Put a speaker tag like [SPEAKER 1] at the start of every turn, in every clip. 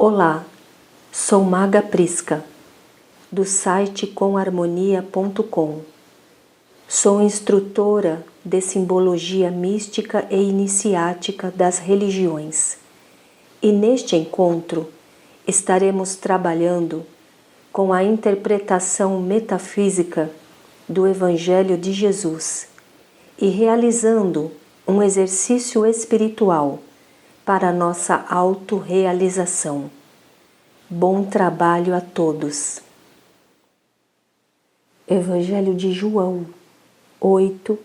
[SPEAKER 1] Olá, sou Maga Prisca, do site comharmonia.com. Sou instrutora de simbologia mística e iniciática das religiões. E neste encontro estaremos trabalhando com a interpretação metafísica do Evangelho de Jesus e realizando um exercício espiritual para nossa autorrealização. Bom trabalho a todos. Evangelho de João 8,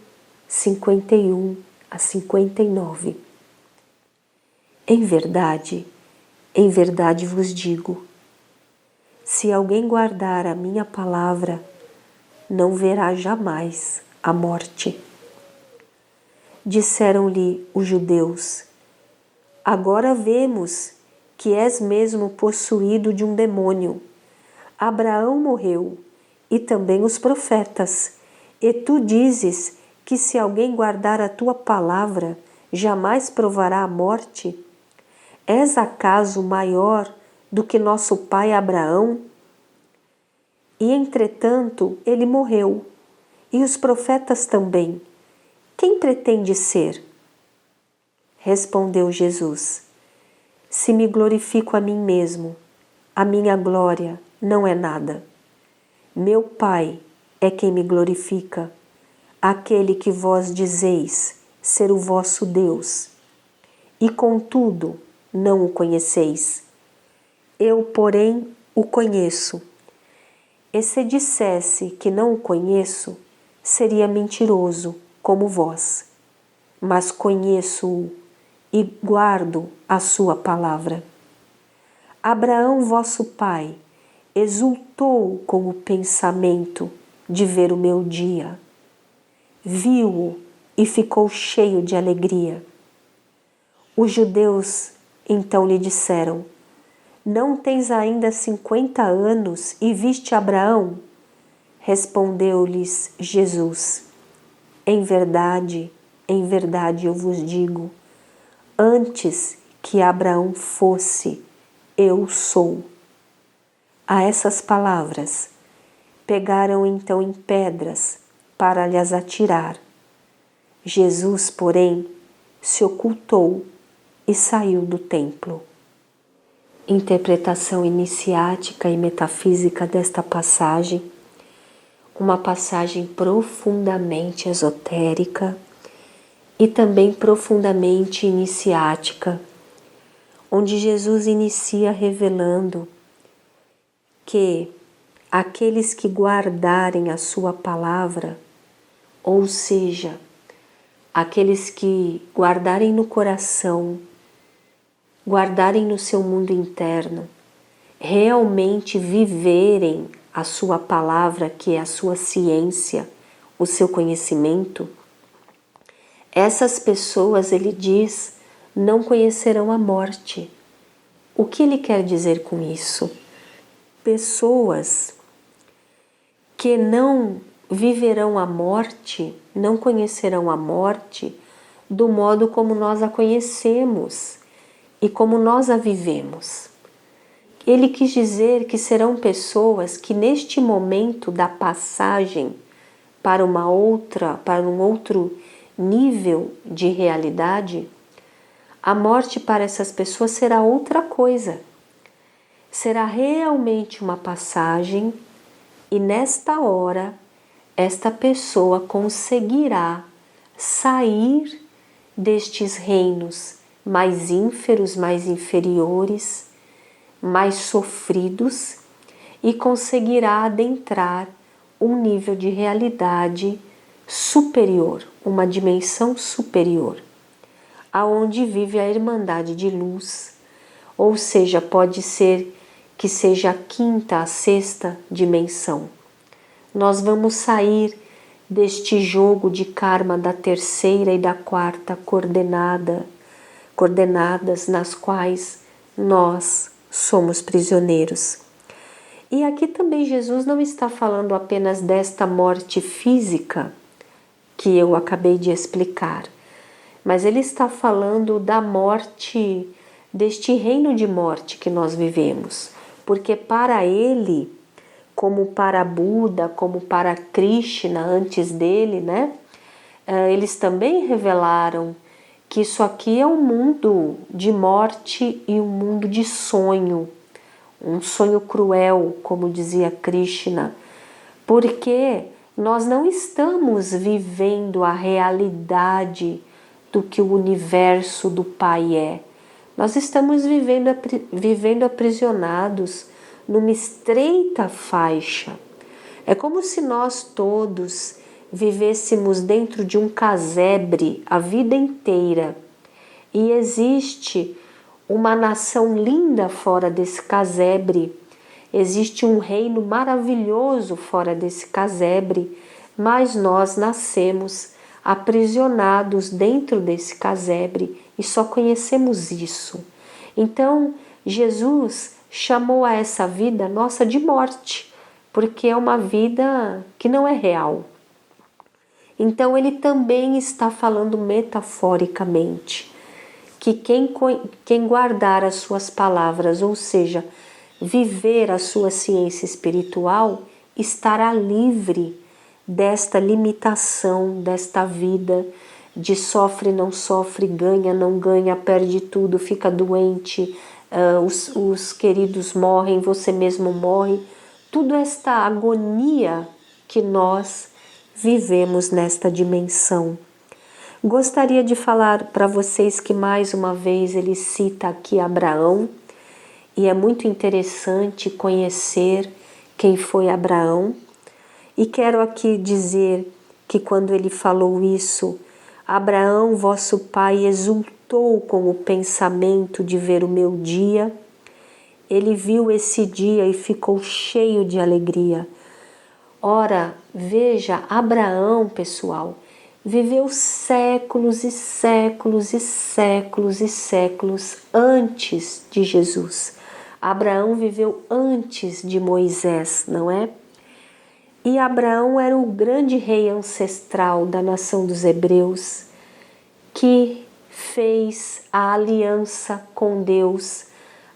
[SPEAKER 1] 51 a 59. Em verdade vos digo, se alguém guardar a minha palavra, não verá jamais a morte. Disseram-lhe os judeus, agora vemos que és mesmo possuído de um demônio. Abraão morreu, e também os profetas, e tu dizes que se alguém guardar a tua palavra, jamais provará a morte? És acaso maior do que nosso pai Abraão? E entretanto ele morreu, e os profetas também. Quem pretende ser? Respondeu Jesus, se me glorifico a mim mesmo, a minha glória não é nada. Meu Pai é quem me glorifica, aquele que vós dizeis ser o vosso Deus, e contudo não o conheceis. Eu, porém, o conheço. E se dissesse que não o conheço, seria mentiroso como vós, mas conheço-o e guardo a sua palavra. Abraão, vosso pai, exultou com o pensamento de ver o meu dia. Viu-o e ficou cheio de alegria. Os judeus então lhe disseram, não tens ainda 50 anos e viste Abraão? Respondeu-lhes Jesus, em verdade eu vos digo, antes que Abraão fosse, eu sou. A essas palavras, pegaram então em pedras para lhes atirar. Jesus, porém, se ocultou e saiu do templo. Interpretação iniciática e metafísica desta passagem, uma passagem profundamente esotérica e também profundamente iniciática, onde Jesus inicia revelando que aqueles que guardarem a sua palavra, ou seja, aqueles que guardarem no coração, guardarem no seu mundo interno, realmente viverem a sua palavra, que é a sua ciência, o seu conhecimento, essas pessoas, ele diz, não conhecerão a morte. O que ele quer dizer com isso? Pessoas que não viverão a morte, não conhecerão a morte do modo como nós a conhecemos e como nós a vivemos. Ele quis dizer que serão pessoas que neste momento da passagem para um outro nível de realidade, a morte para essas pessoas será outra coisa. Será realmente uma passagem e nesta hora esta pessoa conseguirá sair destes reinos mais ínferos, mais inferiores, mais sofridos e conseguirá adentrar um nível de realidade superior, uma dimensão superior, aonde vive a Irmandade de Luz, ou seja, pode ser que seja a quinta, a sexta dimensão. Nós vamos sair deste jogo de karma da terceira e da quarta coordenadas nas quais nós somos prisioneiros. E aqui também Jesus não está falando apenas desta morte física que eu acabei de explicar, mas ele está falando da morte deste reino de morte que nós vivemos. Porque para ele, como para Buda, como para Krishna antes dele, né? Eles também revelaram que isso aqui é um mundo de morte e um mundo de sonho, um sonho cruel, como dizia Krishna, porque nós não estamos vivendo a realidade do que o universo do Pai é. Nós estamos vivendo aprisionados numa estreita faixa. É como se nós todos vivêssemos dentro de um casebre a vida inteira. E existe uma nação linda fora desse casebre. Existe um reino maravilhoso fora desse casebre, mas nós nascemos aprisionados dentro desse casebre e só conhecemos isso. Então, Jesus chamou a essa vida nossa de morte, porque é uma vida que não é real. Então, ele também está falando metaforicamente que quem guardar as suas palavras, ou seja, viver a sua ciência espiritual, estará livre desta limitação, desta vida de sofre, não sofre, ganha, não ganha, perde tudo, fica doente, os queridos morrem, você mesmo morre. Tudo esta agonia que nós vivemos nesta dimensão. Gostaria de falar para vocês que mais uma vez ele cita aqui Abraão, e é muito interessante conhecer quem foi Abraão. E quero aqui dizer que quando ele falou isso, Abraão, vosso pai, exultou com o pensamento de ver o meu dia. Ele viu esse dia e ficou cheio de alegria. Ora, veja, Abraão, pessoal, viveu séculos e séculos e séculos e séculos antes de Jesus. Abraão viveu antes de Moisés, não é? E Abraão era o grande rei ancestral da nação dos hebreus, que fez a aliança com Deus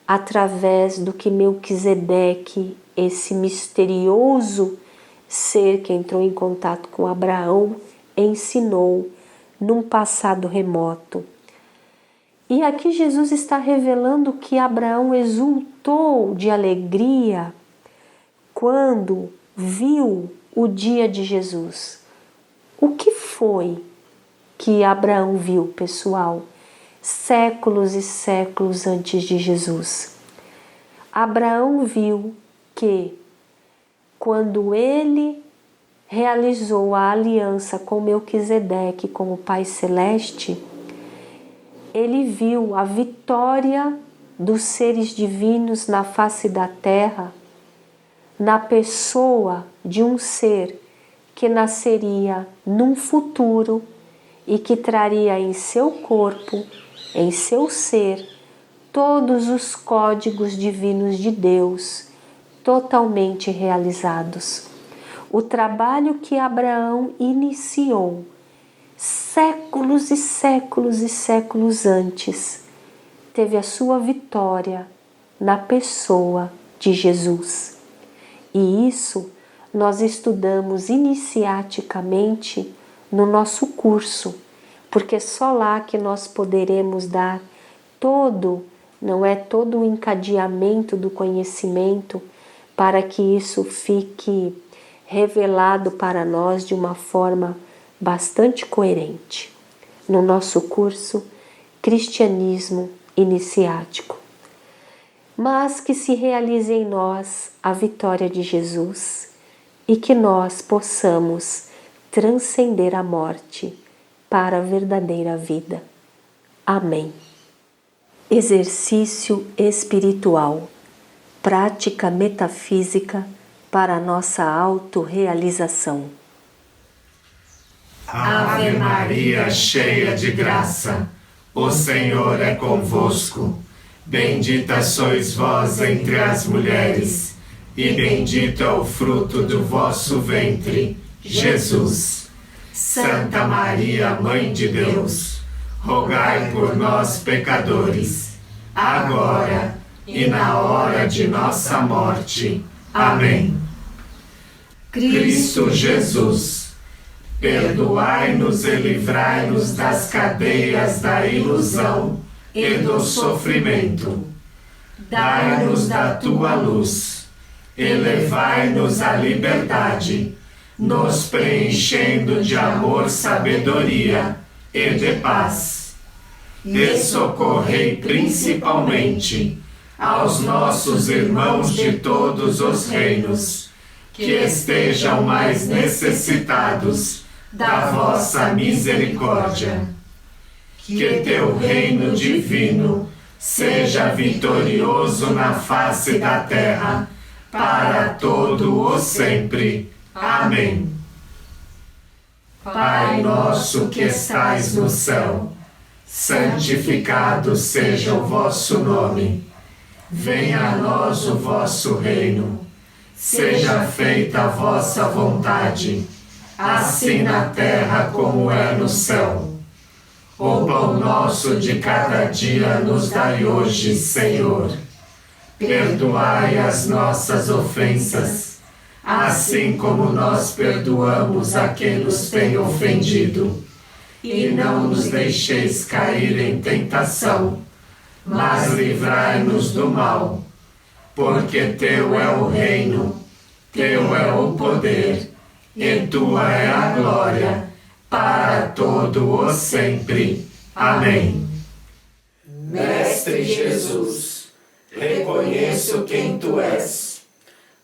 [SPEAKER 1] através do que Melquisedeque, esse misterioso ser que entrou em contato com Abraão, ensinou num passado remoto. E aqui Jesus está revelando que Abraão exultou de alegria quando viu o dia de Jesus. O que foi que Abraão viu, pessoal? Séculos e séculos antes de Jesus. Abraão viu que quando ele realizou a aliança com Melquisedeque, com o Pai Celeste, ele viu a vitória dos seres divinos na face da terra, na pessoa de um ser que nasceria num futuro e que traria em seu corpo, em seu ser, todos os códigos divinos de Deus totalmente realizados. O trabalho que Abraão iniciou séculos e séculos e séculos antes teve a sua vitória na pessoa de Jesus. E isso nós estudamos iniciaticamente no nosso curso, porque só lá que nós poderemos dar todo o encadeamento do conhecimento para que isso fique revelado para nós de uma forma bastante coerente. No nosso curso Cristianismo Iniciático. Mas que se realize em nós a vitória de Jesus e que nós possamos transcender a morte para a verdadeira vida. Amém. Exercício espiritual, prática metafísica para a nossa autorrealização.
[SPEAKER 2] Ave Maria, cheia de graça, o Senhor é convosco. Bendita sois vós entre as mulheres, e bendito é o fruto do vosso ventre, Jesus. Santa Maria, Mãe de Deus, rogai por nós, pecadores, agora e na hora de nossa morte. Amém. Cristo Jesus, perdoai-nos e livrai-nos das cadeias da ilusão e do sofrimento. Dai-nos da tua luz, elevai-nos à liberdade, nos preenchendo de amor, sabedoria e de paz. E socorrei principalmente aos nossos irmãos de todos os reinos, que estejam mais necessitados da vossa misericórdia. Que teu reino divino seja vitorioso na face da terra, para todo o sempre. Amém. Pai nosso que estais no céu, santificado seja o vosso nome. Venha a nós o vosso reino. Seja feita a vossa vontade, assim na terra como é no céu. O pão nosso de cada dia nos dai hoje, Senhor. Perdoai as nossas ofensas, assim como nós perdoamos a quem nos tem ofendido. E não nos deixeis cair em tentação, mas livrai-nos do mal. Porque teu é o reino, teu é o poder, e tua é a glória, para todo o sempre. Amém. Mestre Jesus, reconheço quem tu és.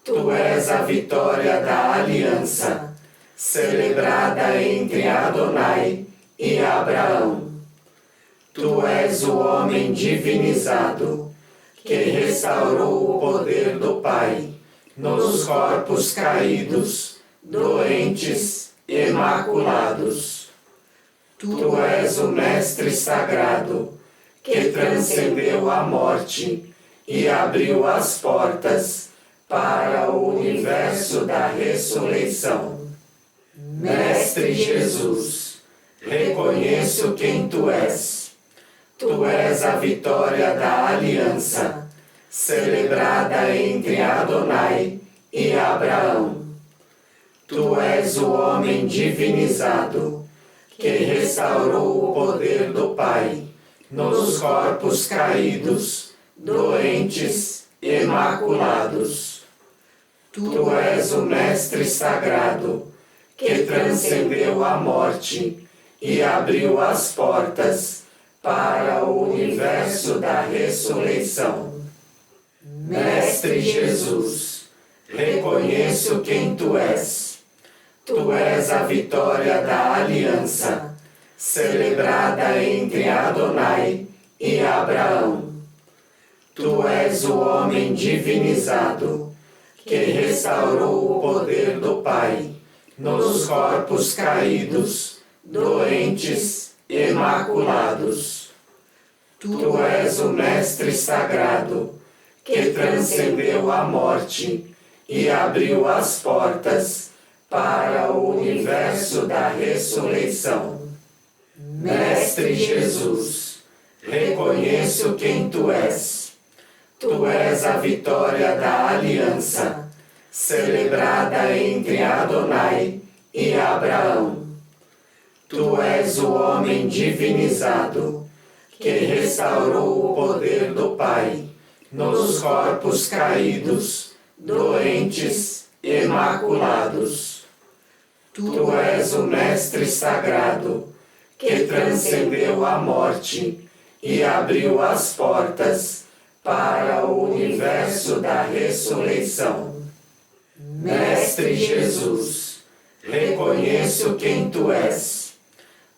[SPEAKER 2] Tu és a vitória da aliança, celebrada entre Adonai e Abraão. Tu és o homem divinizado, que restaurou o poder do Pai nos corpos caídos, doentes e maculados. Tu és o Mestre sagrado, que transcendeu a morte e abriu as portas para o universo da ressurreição. Mestre Jesus, reconheço quem tu és. Tu és a vitória da aliança, celebrada entre Adonai e Abraão. Tu és o homem divinizado, que restaurou o poder do Pai nos corpos caídos, doentes e maculados. Tu és o Mestre sagrado, que transcendeu a morte e abriu as portas para o universo da ressurreição. Mestre Jesus, reconheço quem tu és. Tu és a vitória da aliança, celebrada entre Adonai e Abraão. Tu és o homem divinizado, que restaurou o poder do Pai nos corpos caídos, doentes e maculados. Tu és o Mestre sagrado, que transcendeu a morte e abriu as portas para o universo da ressurreição. Mestre Jesus, reconheço quem tu és. Tu és a vitória da aliança, celebrada entre Adonai e Abraão. Tu és o homem divinizado, que restaurou o poder do Pai nos corpos caídos, doentes e maculados. Tu és o Mestre sagrado, que transcendeu a morte e abriu as portas para o universo da ressurreição. Mestre Jesus, reconheço quem tu és.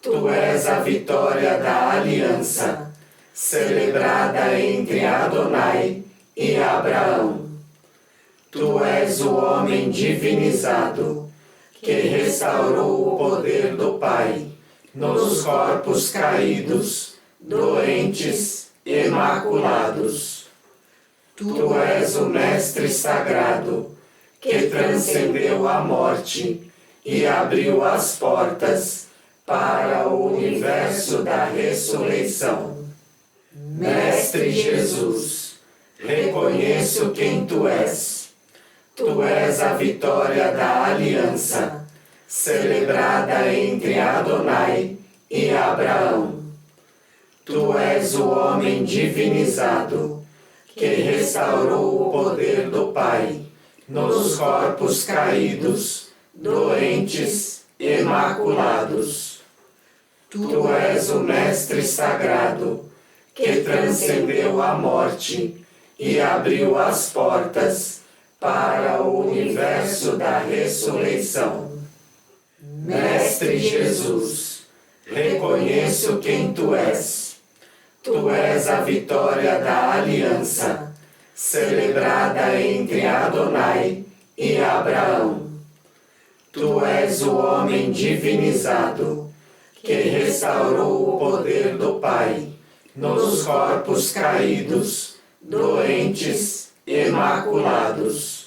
[SPEAKER 2] Tu és a vitória da aliança, celebrada entre Adonai e Abraão. Tu és o homem divinizado, que restaurou o poder do Pai nos corpos caídos, doentes e maculados. Tu és o Mestre sagrado, que transcendeu a morte e abriu as portas para o universo da ressurreição. Mestre Mestre Jesus, reconheço quem Tu és. Tu és a vitória da aliança, celebrada entre Adonai e Abraão. Tu és o homem divinizado, que restaurou o poder do Pai nos corpos caídos, doentes e maculados. Tu és o Mestre sagrado, que transcendeu a morte e abriu as portas para o universo da ressurreição. Mestre Jesus, reconheço quem Tu és. Tu és a vitória da aliança, celebrada entre Adonai e Abraão. Tu és o homem divinizado, que restaurou o poder do Pai nos corpos caídos, doentes e maculados.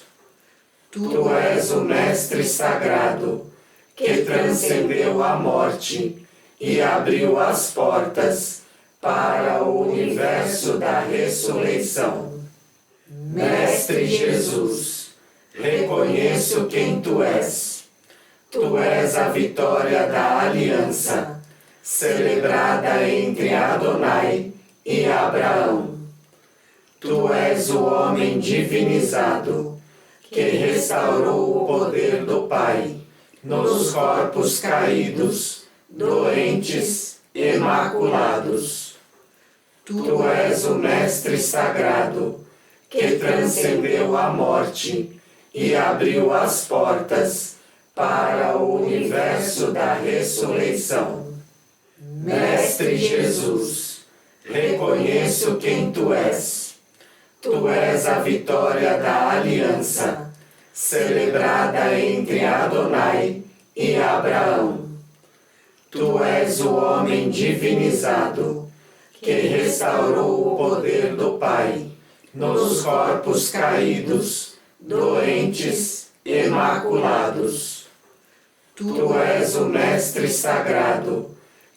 [SPEAKER 2] Tu és o Mestre sagrado, que transcendeu a morte e abriu as portas para o universo da ressurreição. Mestre Jesus, reconheço quem Tu és. Tu és a vitória da aliança, celebrada entre Adonai e Abraão. Tu és o homem divinizado, que restaurou o poder do Pai nos corpos caídos, doentes e maculados. Tu és o Mestre sagrado, que transcendeu a morte e abriu as portas para o universo da ressurreição. Mestre Jesus, reconheço quem Tu és. Tu és a vitória da aliança, celebrada entre Adonai e Abraão. Tu és o homem divinizado, que restaurou o poder do Pai nos corpos caídos, doentes e maculados. Tu és o Mestre sagrado,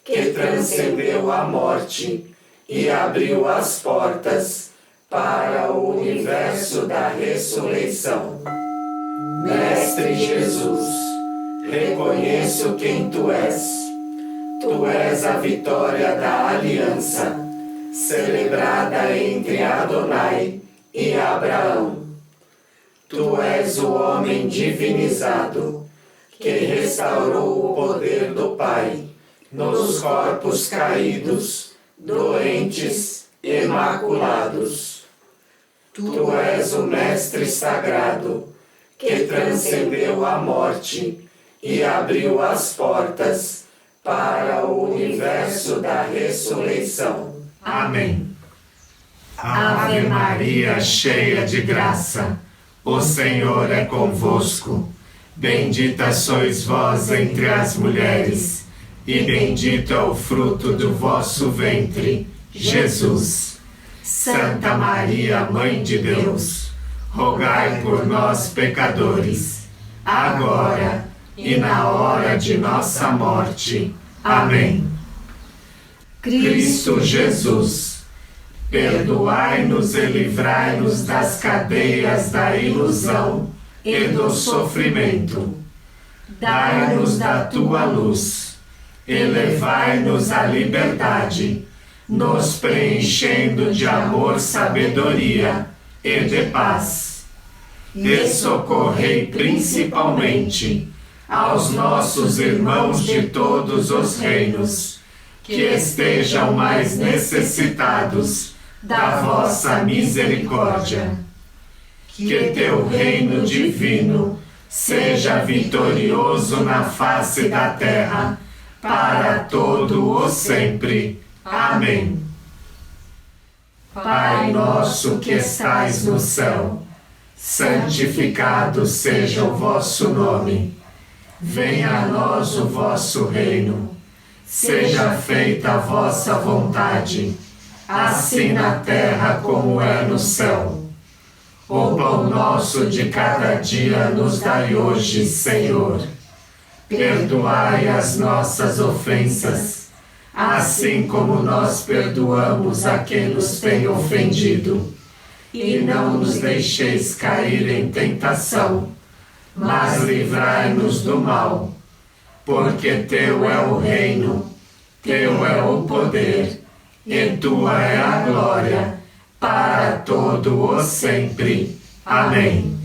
[SPEAKER 2] que transcendeu a morte e abriu as portas para o universo da ressurreição. Mestre Jesus, reconheço quem Tu és. Tu és a vitória da aliança, celebrada entre Adonai e Abraão. Tu és o homem divinizado, que restaurou o poder do Pai nos corpos caídos, doentes e maculados. Tu és o Mestre sagrado, que transcendeu a morte e abriu as portas para o universo da ressurreição.
[SPEAKER 3] Amém. Ave Maria, cheia de graça, o Senhor é convosco. Bendita sois vós entre as mulheres, e bendito é o fruto do vosso ventre, Jesus. Santa Maria, Mãe de Deus, rogai por nós, pecadores, agora e na hora de nossa morte. Amém. Cristo Jesus, perdoai-nos e livrai-nos das cadeias da ilusão e do sofrimento. Dai-nos da Tua luz, elevai-nos à liberdade, nos preenchendo de amor, sabedoria e de paz. E socorrei principalmente aos nossos irmãos de todos os reinos, que estejam mais necessitados da vossa misericórdia. Que Teu reino divino seja vitorioso na face da terra, para todo o sempre. Amém. Pai nosso que estais no céu, santificado seja o vosso nome. Venha a nós o vosso reino. Seja feita a vossa vontade, assim na terra como é no céu. O pão nosso de cada dia nos dai hoje, Senhor. Perdoai as nossas ofensas, assim como nós perdoamos a quem nos tem ofendido. E não nos deixeis cair em tentação, mas livrai-nos do mal. Porque teu é o reino, teu é o poder, e tua é a glória, para todo o sempre. Amém.